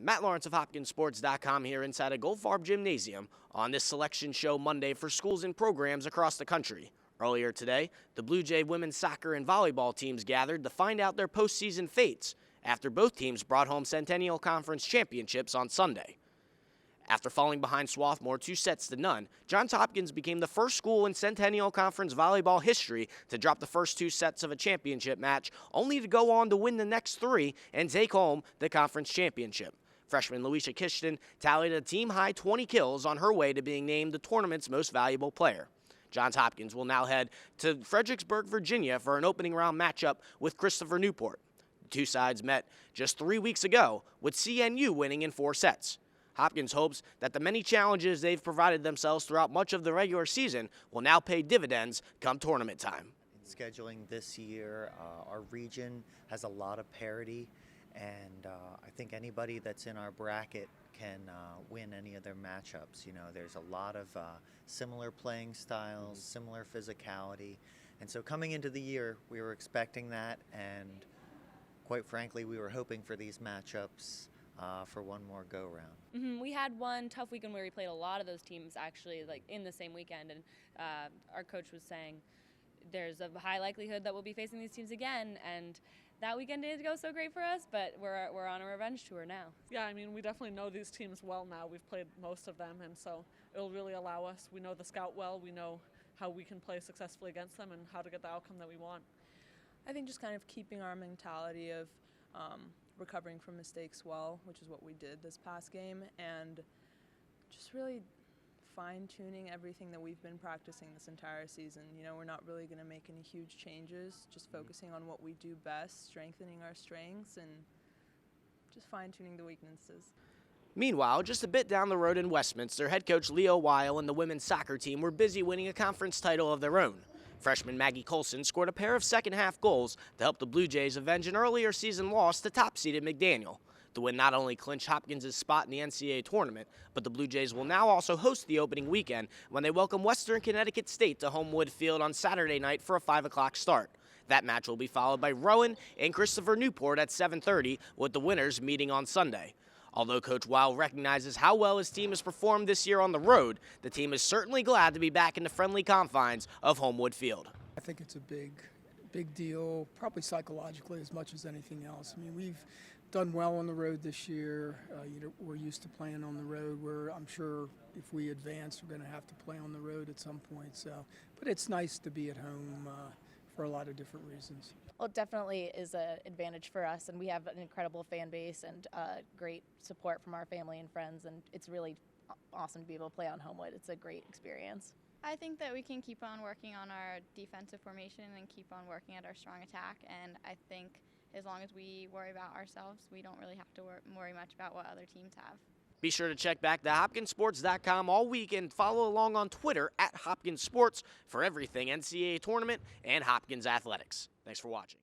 Matt Lawrence of HopkinsSports.com here inside a Goldfarb Gymnasium on this selection show Monday for schools and programs across the country. Earlier today, the Blue Jay women's soccer and volleyball teams gathered to find out their postseason fates after both teams brought home Centennial Conference championships on Sunday. After falling behind Swarthmore 2-0, Johns Hopkins became the first school in Centennial Conference volleyball history to drop the first 2 sets of a championship match, only to go on to win the next 3 and take home the conference championship. Freshman Louisa Kishton tallied a team-high 20 kills on her way to being named the tournament's most valuable player. Johns Hopkins will now head to Fredericksburg, Virginia for an opening round matchup with Christopher Newport. The two sides met just 3 weeks ago, with CNU winning in 4 sets. Hopkins hopes that the many challenges they've provided themselves throughout much of the regular season will now pay dividends come tournament time. Scheduling this year, our region has a lot of parity, and I think anybody that's in our bracket can win any of their matchups. You know, there's a lot of similar playing styles, similar physicality, and so coming into the year, we were expecting that, and quite frankly, we were hoping for these matchups for one more go-round. We had one tough weekend where we played a lot of those teams actually like in the same weekend, and our coach was saying there's a high likelihood that we'll be facing these teams again, and that weekend didn't go so great for us, but we're on a revenge tour now. Yeah, I mean, we definitely know these teams well now. We've played most of them, and so it'll really allow us. We know the scout well. We know how we can play successfully against them and how to get the outcome that we want. I think just kind of keeping our mentality of recovering from mistakes well, which is what we did this past game, and just really fine-tuning everything that we've been practicing this entire season. You know, we're not really going to make any huge changes, just focusing on what we do best, strengthening our strengths, and just fine-tuning the weaknesses. Meanwhile, just a bit down the road in Westminster, head coach Leo Weil and the women's soccer team were busy winning a conference title of their own. Freshman Maggie Colson scored a pair of second-half goals to help the Blue Jays avenge an earlier season loss to top-seeded McDaniel. The win not only clinched Hopkins' spot in the NCAA tournament, but the Blue Jays will now also host the opening weekend when they welcome Western Connecticut State to Homewood Field on Saturday night for a 5 o'clock start. That match will be followed by Rowan and Christopher Newport at 7:30, with the winners meeting on Sunday. Although Coach Weil recognizes how well his team has performed this year on the road, the team is certainly glad to be back in the friendly confines of Homewood Field. I think it's a big deal, probably psychologically as much as anything else. I mean, we've done well on the road this year. We're used to playing on the road. I'm sure if we advance, we're going to have to play on the road at some point. So, but it's nice to be at home for a lot of different reasons. Well, it definitely is an advantage for us, and we have an incredible fan base and great support from our family and friends, and it's really awesome to be able to play on Homewood. It's a great experience. I think that we can keep on working on our defensive formation and keep on working at our strong attack, and I think as long as we worry about ourselves, we don't really have to worry much about what other teams have. Be sure to check back to HopkinsSports.com all week and follow along on Twitter at HopkinsSports for everything NCAA tournament and Hopkins athletics. Thanks for watching.